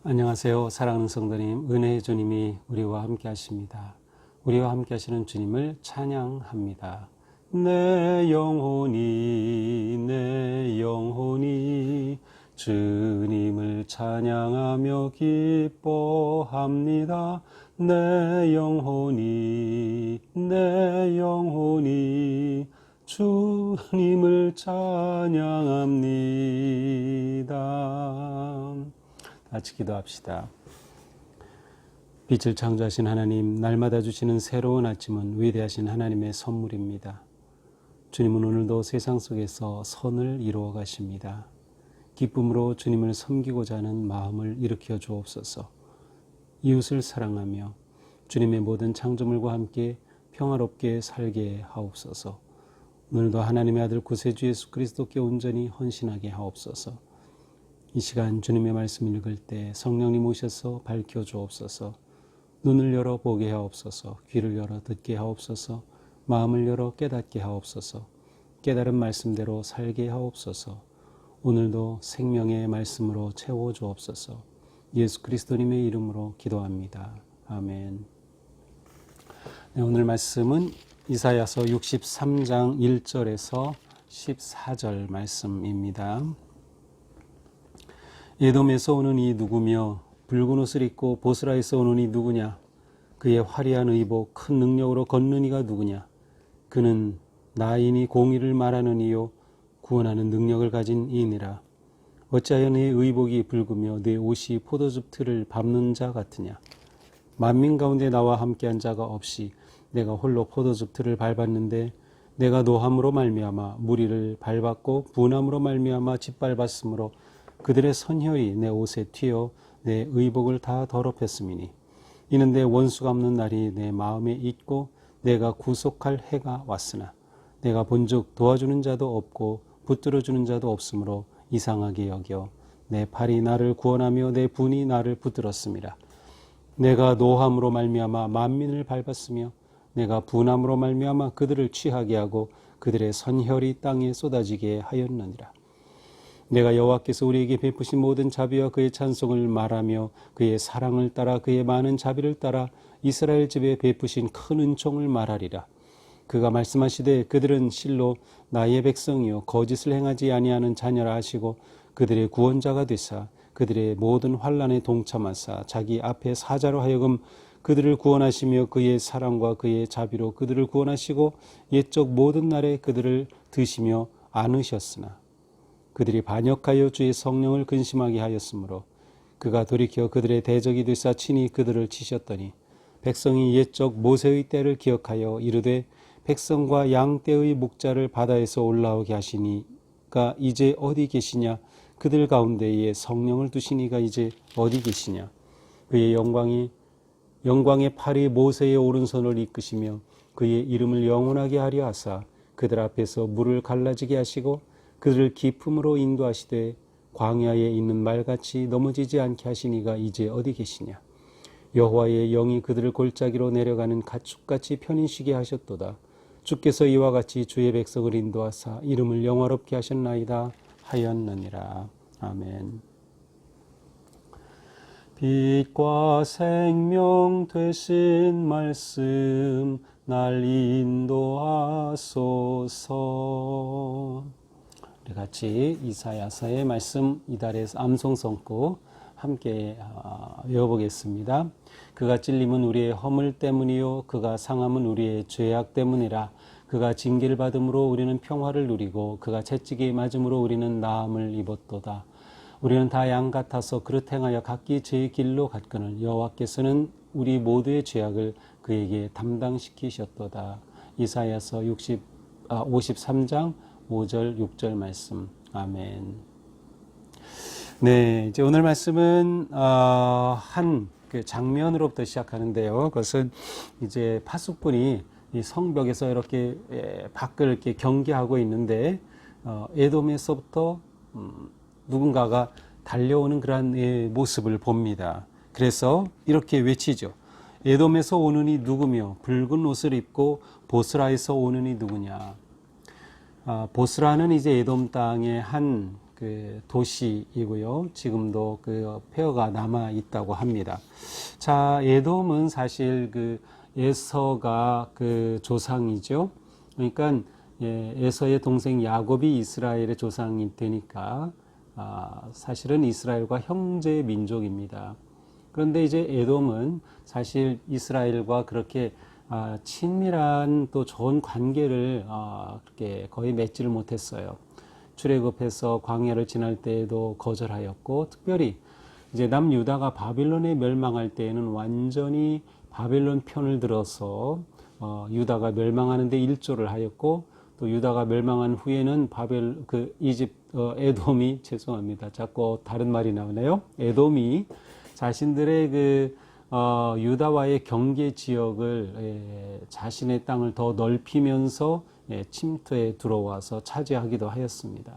안녕하세요. 사랑하는 성도님, 은혜의 주님이 우리와 함께 하십니다. 우리와 함께 하시는 주님을 찬양합니다. 내 영혼이 주님을 찬양하며 기뻐합니다. 내 영혼이 주님을 찬양합니다. 같이 기도합시다. 빛을 창조하신 하나님, 날마다 주시는 새로운 아침은 위대하신 하나님의 선물입니다. 주님은 오늘도 세상 속에서 선을 이루어 가십니다. 기쁨으로 주님을 섬기고자 하는 마음을 일으켜 주옵소서. 이웃을 사랑하며 주님의 모든 창조물과 함께 평화롭게 살게 하옵소서. 오늘도 하나님의 아들 구세주 예수 그리스도께 온전히 헌신하게 하옵소서. 이 시간 주님의 말씀 읽을 때 성령님 오셔서 밝혀 주옵소서. 눈을 열어 보게 하옵소서. 귀를 열어 듣게 하옵소서. 마음을 열어 깨닫게 하옵소서. 깨달은 말씀대로 살게 하옵소서. 오늘도 생명의 말씀으로 채워 주옵소서. 예수 그리스도님의 이름으로 기도합니다. 아멘. 네, 오늘 말씀은 이사야서 63장 1절에서 14절 말씀입니다. 에돔에서 오는 이 누구며 붉은 옷을 입고 보스라에서 오는 이 누구냐? 그의 화려한 의복 큰 능력으로 걷는 이가 누구냐? 그는 나인이 공의를 말하는 이요 구원하는 능력을 가진 이니라. 어찌하여 내 의복이 붉으며 내 옷이 포도즙 틀을 밟는 자 같으냐? 만민 가운데 나와 함께한 자가 없이 내가 홀로 포도즙 틀을 밟았는데 내가 노함으로 말미암아 무리를 밟았고 분함으로 말미암아 짓밟았으므로 그들의 선혈이 내 옷에 튀어 내 의복을 다 더럽혔음이니 이는 내 원수가 없는 날이 내 마음에 있고 내가 구속할 해가 왔으나 내가 본즉 도와주는 자도 없고 붙들어주는 자도 없으므로 이상하게 여겨 내 팔이 나를 구원하며 내 분이 나를 붙들었음이라. 내가 노함으로 말미암아 만민을 밟았으며 내가 분함으로 말미암아 그들을 취하게 하고 그들의 선혈이 땅에 쏟아지게 하였느니라. 내가 여호와께서 우리에게 베푸신 모든 자비와 그의 찬송을 말하며 그의 사랑을 따라 그의 많은 자비를 따라 이스라엘 집에 베푸신 큰 은총을 말하리라. 그가 말씀하시되 그들은 실로 나의 백성이요 거짓을 행하지 아니하는 자녀라 하시고 그들의 구원자가 되사 그들의 모든 환난에 동참하사 자기 앞에 사자로 하여금 그들을 구원하시며 그의 사랑과 그의 자비로 그들을 구원하시고 옛적 모든 날에 그들을 드시며 안으셨으나 그들이 반역하여 주의 성령을 근심하게 하였으므로 그가 돌이켜 그들의 대적이 되사 친히 그들을 치셨더니 백성이 옛적 모세의 때를 기억하여 이르되 백성과 양 떼의 목자를 바다에서 올라오게 하시니가 이제 어디 계시냐? 그들 가운데에 성령을 두시니가 이제 어디 계시냐? 그의 영광의 팔이 모세의 오른손을 이끄시며 그의 이름을 영원하게 하려 하사 그들 앞에서 물을 갈라지게 하시고 그들을 깊음으로 인도하시되 광야에 있는 말같이 넘어지지 않게 하시니가 이제 어디 계시냐? 여호와의 영이 그들을 골짜기로 내려가는 가축같이 편히 쉬게 하셨도다. 주께서 이와 같이 주의 백성을 인도하사 이름을 영화롭게 하셨나이다 하였느니라. 아멘. 빛과 생명 되신 말씀 날 인도하소서. 우리 같이 이사야서의 말씀 이달의 암송 선고 함께 외워보겠습니다. 그가 찔림은 우리의 허물 때문이요 그가 상함은 우리의 죄악 때문이라. 그가 징계를 받음으로 우리는 평화를 누리고 그가 채찍에 맞음으로 우리는 나음을 입었도다. 우리는 다 양 같아서 그릇 행하여 각기 제 길로 갔거늘 여호와께서는 우리 모두의 죄악을 그에게 담당시키셨도다. 이사야서 53장 5절 6절 말씀. 아멘. 네, 이제 오늘 말씀은 한 그 장면으로부터 시작하는데요. 그것은 이제 파수꾼이 이 성벽에서 이렇게 밖을 이렇게 경계하고 있는데 에돔에서부터 누군가가 달려오는 그러한 모습을 봅니다. 그래서 이렇게 외치죠. 에돔에서 오는 이 누구며 붉은 옷을 입고 보스라에서 오는 이 누구냐. 보스라는 이제 에돔 땅의 한 그 도시이고요. 지금도 그 폐허가 남아 있다고 합니다. 자, 에돔은 사실 그 에서가 그 조상이죠. 그러니까 에서의 동생 야곱이 이스라엘의 조상이 되니까 사실은 이스라엘과 형제 민족입니다. 그런데 이제 에돔은 사실 이스라엘과 그렇게 친밀한 또 좋은 관계를 그렇게 거의 맺지를 못했어요. 출애굽해서 광야를 지날 때에도 거절하였고, 특별히 이제 남유다가 바빌론에 멸망할 때에는 완전히 바빌론 편을 들어서 유다가 멸망하는데 일조를 하였고, 또 유다가 멸망한 후에는 에돔이 죄송합니다. 자꾸 다른 말이 나오네요. 에돔이 자신들의 유다와의 경계 지역을 자신의 땅을 더 넓히면서 침투에 들어와서 차지하기도 하였습니다.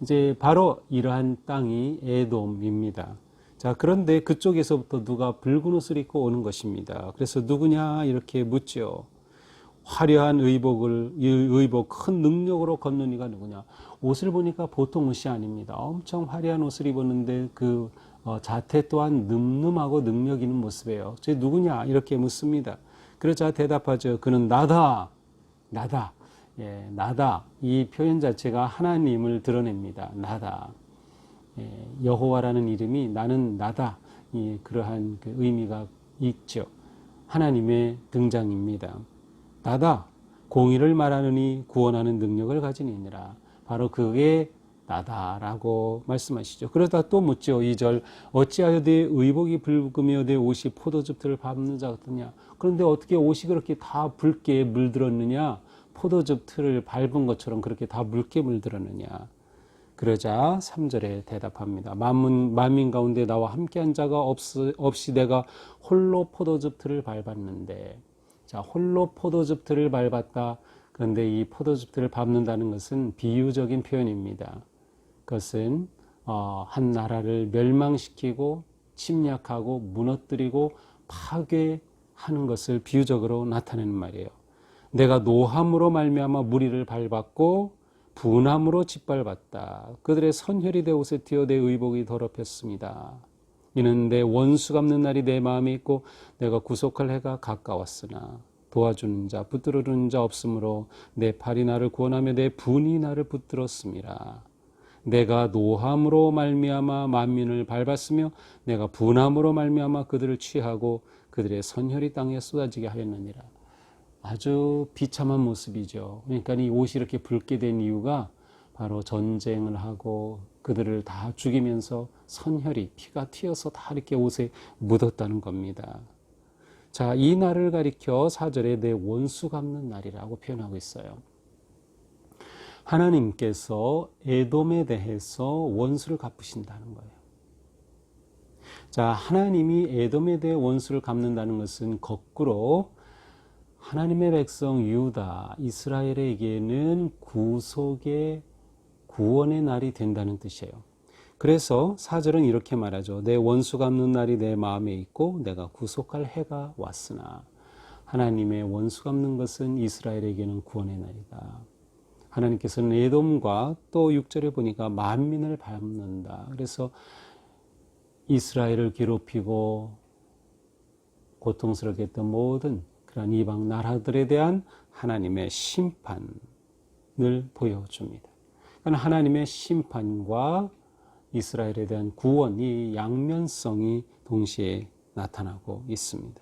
이제 바로 이러한 땅이 에돔입니다. 자, 그런데 그쪽에서부터 누가 붉은 옷을 입고 오는 것입니다. 그래서 누구냐 이렇게 묻죠. 화려한 의복 큰 능력으로 걷는 이가 누구냐. 옷을 보니까 보통 옷이 아닙니다. 엄청 화려한 옷을 입었는데 그 자태 또한 늠름하고 능력 있는 모습이에요. 저 누구냐 이렇게 묻습니다. 그러자 대답하죠. 그는 나다. 나다. 예, 나다. 이 표현 자체가 하나님을 드러냅니다. 나다. 여호와라는 이름이 나는 나다. 그러한 그 의미가 있죠. 하나님의 등장입니다. 나다. 공의를 말하느니 구원하는 능력을 가진 이니라. 바로 그게 나다라고 말씀하시죠. 그러다 또 묻죠. 2절 어찌하여 내 의복이 붉으며 내 옷이 포도즙들을 밟는 자 같느냐. 그런데 어떻게 옷이 그렇게 다 붉게 물들었느냐. 포도즙 틀을 밟은 것처럼 그렇게 다 묽게 물들었느냐. 그러자 3절에 대답합니다. 만민 가운데 나와 함께한 자가 없이 내가 홀로 포도즙 틀을 밟았는데. 자, 홀로 포도즙 틀을 밟았다. 그런데 이 포도즙 틀을 밟는다는 것은 비유적인 표현입니다. 그것은 한 나라를 멸망시키고 침략하고 무너뜨리고 파괴하는 것을 비유적으로 나타내는 말이에요. 내가 노함으로 말미암아 무리를 밟았고 분함으로 짓밟았다. 그들의 선혈이 내 옷에 튀어 내 의복이 더럽혔습니다. 이는 내 원수 갚는 날이 내 마음에 있고 내가 구속할 해가 가까웠으나 도와주는 자 붙들어주는 자 없으므로 내 팔이 나를 구원하며 내 분이 나를 붙들었습니다. 내가 노함으로 말미암아 만민을 밟았으며 내가 분함으로 말미암아 그들을 취하고 그들의 선혈이 땅에 쏟아지게 하였느니라. 아주 비참한 모습이죠. 그러니까 이 옷이 이렇게 붉게 된 이유가 바로 전쟁을 하고 그들을 다 죽이면서 선혈이 피가 튀어서 다 이렇게 옷에 묻었다는 겁니다. 자, 이 날을 가리켜 4절에 내 원수 갚는 날이라고 표현하고 있어요. 하나님께서 에돔에 대해서 원수를 갚으신다는 거예요. 자, 하나님이 에돔에 대해 원수를 갚는다는 것은 거꾸로 하나님의 백성 유다, 이스라엘에게는 구속의 구원의 날이 된다는 뜻이에요. 그래서 4절은 이렇게 말하죠. 내 원수 갚는 날이 내 마음에 있고 내가 구속할 해가 왔으나. 하나님의 원수 갚는 것은 이스라엘에게는 구원의 날이다. 하나님께서는 에돔과 또 6절에 보니까 만민을 밟는다. 그래서 이스라엘을 괴롭히고 고통스럽게 했던 모든 그런 이방 나라들에 대한 하나님의 심판을 보여줍니다. 그러니까 하나님의 심판과 이스라엘에 대한 구원, 이 양면성이 동시에 나타나고 있습니다.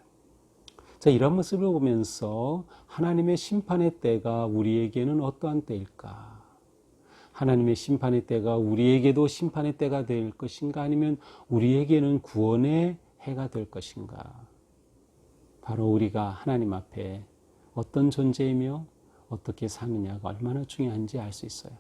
자, 이런 모습을 보면서 하나님의 심판의 때가 우리에게는 어떠한 때일까? 하나님의 심판의 때가 우리에게도 심판의 때가 될 것인가? 아니면 우리에게는 구원의 해가 될 것인가? 바로 우리가 하나님 앞에 어떤 존재이며 어떻게 사느냐가 얼마나 중요한지 알 수 있어요.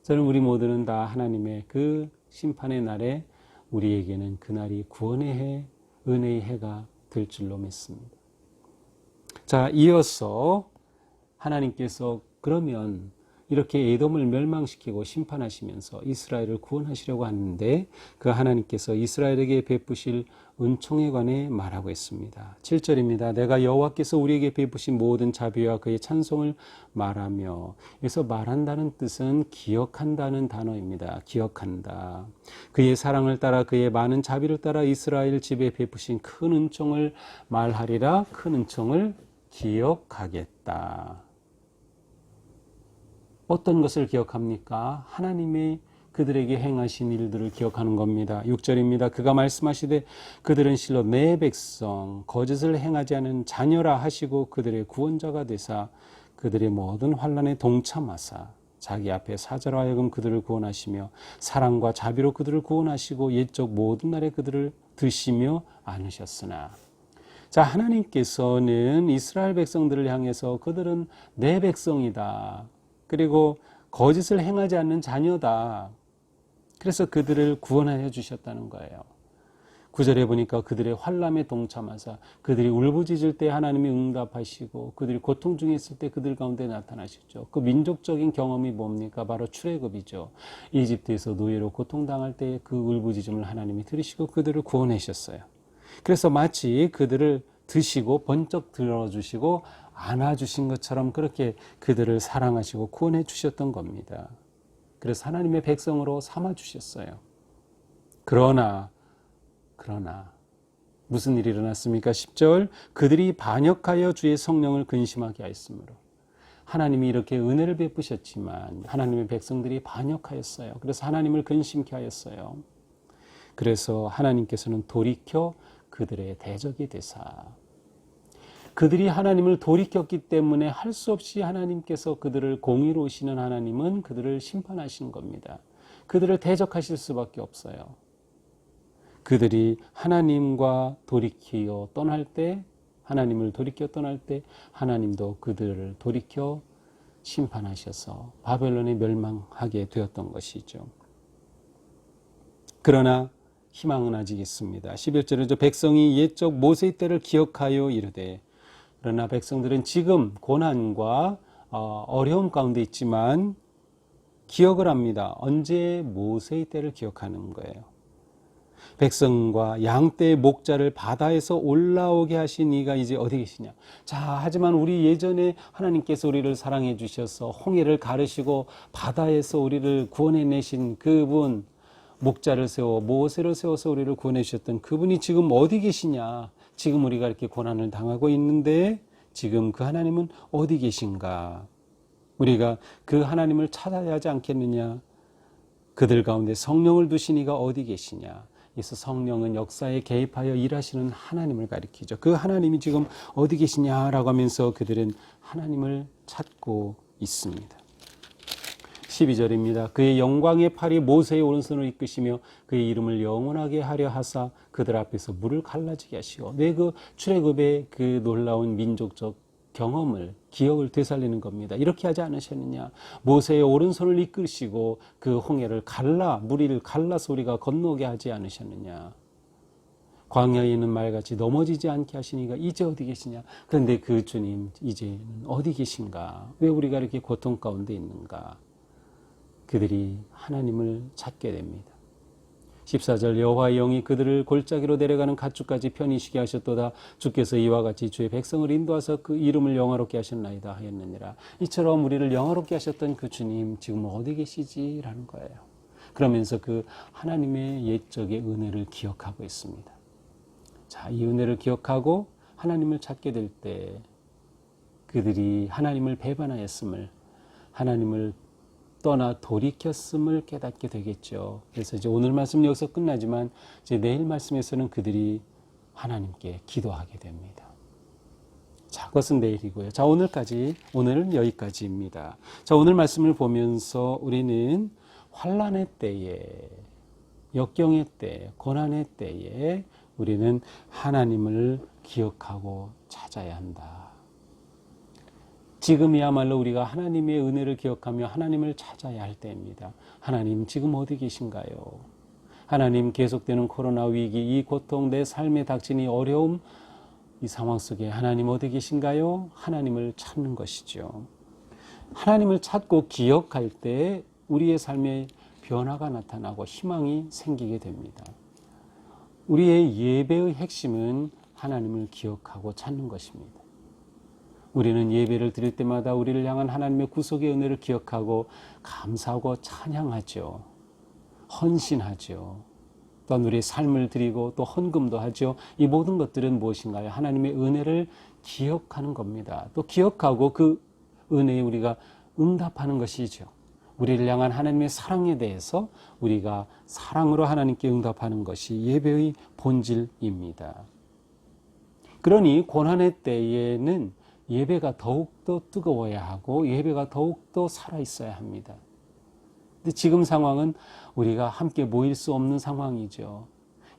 저는 우리 모두는 다 하나님의 그 심판의 날에 우리에게는 그날이 구원의 해, 은혜의 해가 될 줄로 믿습니다. 자, 이어서 하나님께서 그러면 이렇게 에돔을 멸망시키고 심판하시면서 이스라엘을 구원하시려고 하는데 그 하나님께서 이스라엘에게 베푸실 은총에 관해 말하고 있습니다. 7절입니다. 내가 여호와께서 우리에게 베푸신 모든 자비와 그의 찬송을 말하며, 여기서 말한다는 뜻은 기억한다는 단어입니다. 기억한다. 그의 사랑을 따라 그의 많은 자비를 따라 이스라엘 집에 베푸신 큰 은총을 말하리라. 큰 은총을 기억하겠다. 어떤 것을 기억합니까? 하나님의 그들에게 행하신 일들을 기억하는 겁니다. 6절입니다. 그가 말씀하시되 그들은 실로 내 백성 거짓을 행하지 않은 자녀라 하시고 그들의 구원자가 되사 그들의 모든 환난에 동참하사 자기 앞에 사자로 하여금 그들을 구원하시며 사랑과 자비로 그들을 구원하시고 옛적 모든 날에 그들을 드시며 안으셨으나. 자, 하나님께서는 이스라엘 백성들을 향해서 그들은 내 백성이다. 그리고 거짓을 행하지 않는 자녀다. 그래서 그들을 구원하여 주셨다는 거예요. 9절에 보니까 그들의 환난에 동참하사 그들이 울부짖을 때 하나님이 응답하시고 그들이 고통 중에 있을 때 그들 가운데 나타나시죠. 그 민족적인 경험이 뭡니까? 바로 출애굽이죠. 이집트에서 노예로 고통당할 때 그 울부짖음을 하나님이 들으시고 그들을 구원하셨어요. 그래서 마치 그들을 드시고 번쩍 들어주시고 안아주신 것처럼 그렇게 그들을 사랑하시고 구원해 주셨던 겁니다. 그래서 하나님의 백성으로 삼아주셨어요. 그러나 무슨 일이 일어났습니까? 10절 그들이 반역하여 주의 성령을 근심하게 하였으므로. 하나님이 이렇게 은혜를 베푸셨지만 하나님의 백성들이 반역하였어요. 그래서 하나님을 근심케 하였어요. 그래서 하나님께서는 돌이켜 그들의 대적이 되사, 그들이 하나님을 돌이켰기 때문에 할 수 없이 하나님께서 그들을 공의로우시는 하나님은 그들을 심판하시는 겁니다. 그들을 대적하실 수밖에 없어요. 그들이 하나님과 돌이켜 떠날 때, 하나님을 돌이켜 떠날 때 하나님도 그들을 돌이켜 심판하셔서 바벨론에 멸망하게 되었던 것이죠. 그러나 희망은 아직 있습니다. 11절에 백성이 옛적 모세의 때를 기억하여 이르되, 그러나 백성들은 지금 고난과 어려움 가운데 있지만 기억을 합니다. 언제? 모세의 때를 기억하는 거예요. 백성과 양떼의 목자를 바다에서 올라오게 하신 이가 이제 어디 계시냐. 자, 하지만 우리 예전에 하나님께서 우리를 사랑해 주셔서 홍해를 가르시고 바다에서 우리를 구원해 내신 그분, 목자를 세워 모세를 세워서 우리를 구원해 주셨던 그분이 지금 어디 계시냐. 지금 우리가 이렇게 고난을 당하고 있는데 지금 그 하나님은 어디 계신가? 우리가 그 하나님을 찾아야 하지 않겠느냐? 그들 가운데 성령을 두신 이가 어디 계시냐? 그래서 성령은 역사에 개입하여 일하시는 하나님을 가리키죠. 그 하나님이 지금 어디 계시냐라고 하면서 그들은 하나님을 찾고 있습니다. 12절입니다. 그의 영광의 팔이 모세의 오른손을 이끄시며 그의 이름을 영원하게 하려 하사 그들 앞에서 물을 갈라지게 하시고, 왜 그 출애굽의 그 놀라운 민족적 경험을, 기억을 되살리는 겁니다. 이렇게 하지 않으셨느냐? 모세의 오른손을 이끄시고 그 홍해를 무리를 갈라서 우리가 건너게 하지 않으셨느냐? 광야에 있는 말같이 넘어지지 않게 하시니가 이제 어디 계시냐? 그런데 그 주님 이제는 어디 계신가? 왜 우리가 이렇게 고통 가운데 있는가? 그들이 하나님을 찾게 됩니다. 14절 여호와의 영이 그들을 골짜기로 내려가는 갓주까지 편히 쉬게 하셨도다. 주께서 이와 같이 주의 백성을 인도하사 그 이름을 영화롭게 하셨나이다 하였느니라. 이처럼 우리를 영화롭게 하셨던 그 주님 지금 어디 계시지라는 거예요. 그러면서 그 하나님의 옛적의 은혜를 기억하고 있습니다. 자, 이 은혜를 기억하고 하나님을 찾게 될 때 그들이 하나님을 배반하였음을, 하나님을 떠나 돌이켰음을 깨닫게 되겠죠. 그래서 이제 오늘 말씀 여기서 끝나지만 이제 내일 말씀에서는 그들이 하나님께 기도하게 됩니다. 자, 그것은 내일이고요. 자, 오늘은 여기까지입니다. 자, 오늘 말씀을 보면서 우리는 환난의 때에, 역경의 때, 고난의 때에 우리는 하나님을 기억하고 찾아야 한다. 지금이야말로 우리가 하나님의 은혜를 기억하며 하나님을 찾아야 할 때입니다. 하나님 지금 어디 계신가요? 하나님 계속되는 코로나 위기, 이 고통, 내 삶에 닥친 이 어려움, 이 상황 속에 하나님 어디 계신가요? 하나님을 찾는 것이죠. 하나님을 찾고 기억할 때 우리의 삶에 변화가 나타나고 희망이 생기게 됩니다. 우리의 예배의 핵심은 하나님을 기억하고 찾는 것입니다. 우리는 예배를 드릴 때마다 우리를 향한 하나님의 구속의 은혜를 기억하고 감사하고 찬양하죠. 헌신하죠. 또한 우리의 삶을 드리고 또 헌금도 하죠. 이 모든 것들은 무엇인가요? 하나님의 은혜를 기억하는 겁니다. 또 기억하고 그 은혜에 우리가 응답하는 것이죠. 우리를 향한 하나님의 사랑에 대해서 우리가 사랑으로 하나님께 응답하는 것이 예배의 본질입니다. 그러니 고난의 때에는 예배가 더욱더 뜨거워야 하고 예배가 더욱더 살아있어야 합니다. 근데 지금 상황은 우리가 함께 모일 수 없는 상황이죠.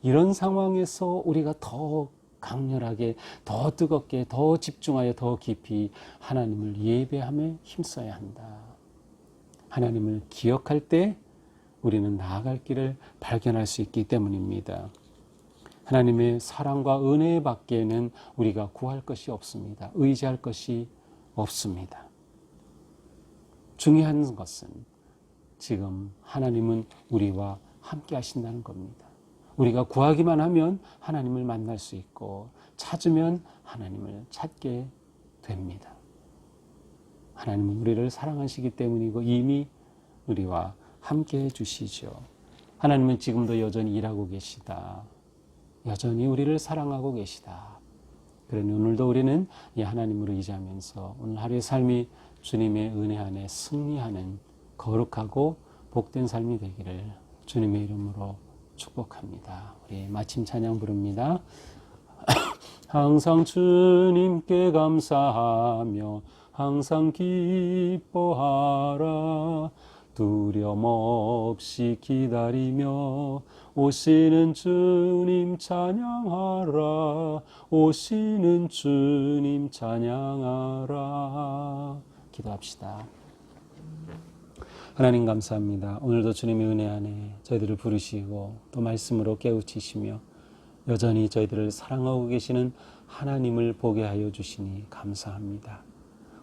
이런 상황에서 우리가 더 강렬하게, 더 뜨겁게, 더 집중하여 더 깊이 하나님을 예배함에 힘써야 한다. 하나님을 기억할 때 우리는 나아갈 길을 발견할 수 있기 때문입니다. 하나님의 사랑과 은혜 밖에는 우리가 구할 것이 없습니다. 의지할 것이 없습니다. 중요한 것은 지금 하나님은 우리와 함께 하신다는 겁니다. 우리가 구하기만 하면 하나님을 만날 수 있고 찾으면 하나님을 찾게 됩니다. 하나님은 우리를 사랑하시기 때문이고 이미 우리와 함께 해주시죠. 하나님은 지금도 여전히 일하고 계시다. 여전히 우리를 사랑하고 계시다. 그러니 오늘도 우리는 이 하나님을 의지하면서 오늘 하루의 삶이 주님의 은혜 안에 승리하는 거룩하고 복된 삶이 되기를 주님의 이름으로 축복합니다. 우리 마침 찬양 부릅니다. 항상 주님께 감사하며 항상 기뻐하라. 두려움 없이 기다리며 오시는 주님 찬양하라. 오시는 주님 찬양하라. 기도합시다. 하나님 감사합니다. 오늘도 주님의 은혜 안에 저희들을 부르시고 또 말씀으로 깨우치시며 여전히 저희들을 사랑하고 계시는 하나님을 보게 하여 주시니 감사합니다.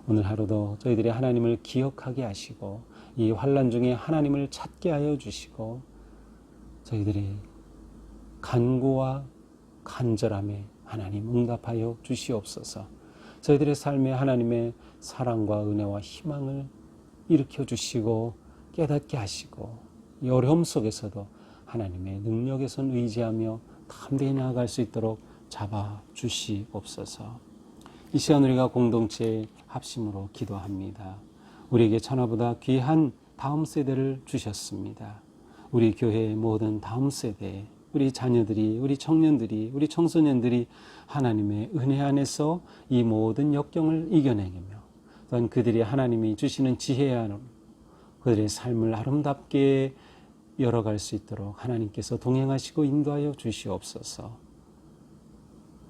오늘 하루도 저희들이 하나님을 기억하게 하시고 이 환난 중에 하나님을 찾게 하여 주시고 저희들의 간구와 간절함에 하나님 응답하여 주시옵소서. 저희들의 삶에 하나님의 사랑과 은혜와 희망을 일으켜 주시고 깨닫게 하시고 이 어려움 속에서도 하나님의 능력에 선 의지하며 담대히 나아갈 수 있도록 잡아 주시옵소서. 이 시간 우리가 공동체의 합심으로 기도합니다. 우리에게 천하보다 귀한 다음 세대를 주셨습니다. 우리 교회의 모든 다음 세대, 우리 자녀들이, 우리 청년들이, 우리 청소년들이 하나님의 은혜 안에서 이 모든 역경을 이겨내며 또한 그들이 하나님이 주시는 지혜 안으로 그들의 삶을 아름답게 열어갈 수 있도록 하나님께서 동행하시고 인도하여 주시옵소서.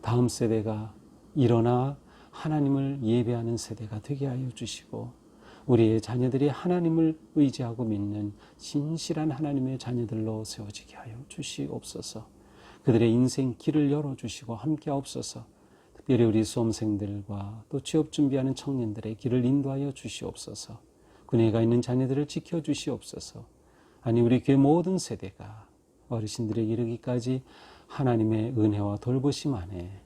다음 세대가 일어나 하나님을 예배하는 세대가 되게 하여 주시고 우리의 자녀들이 하나님을 의지하고 믿는 진실한 하나님의 자녀들로 세워지게 하여 주시옵소서. 그들의 인생 길을 열어주시고 함께하옵소서. 특별히 우리 수험생들과 또 취업 준비하는 청년들의 길을 인도하여 주시옵소서. 군에 가 있는 자녀들을 지켜주시옵소서. 아니 우리 교회 모든 세대가 어르신들에게 이르기까지 하나님의 은혜와 돌보심 안에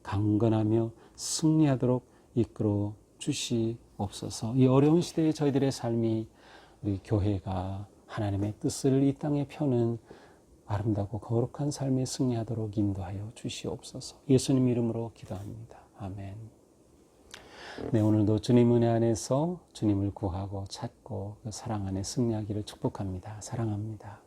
강건하며 승리하도록 이끌어 주시옵소서. 이 어려운 시대에 저희들의 삶이 우리 교회가 하나님의 뜻을 이 땅에 펴는 아름답고 거룩한 삶에 승리하도록 인도하여 주시옵소서. 예수님 이름으로 기도합니다. 아멘. 네, 오늘도 주님 은혜 안에서 주님을 구하고 찾고 그 사랑 안에 승리하기를 축복합니다. 사랑합니다.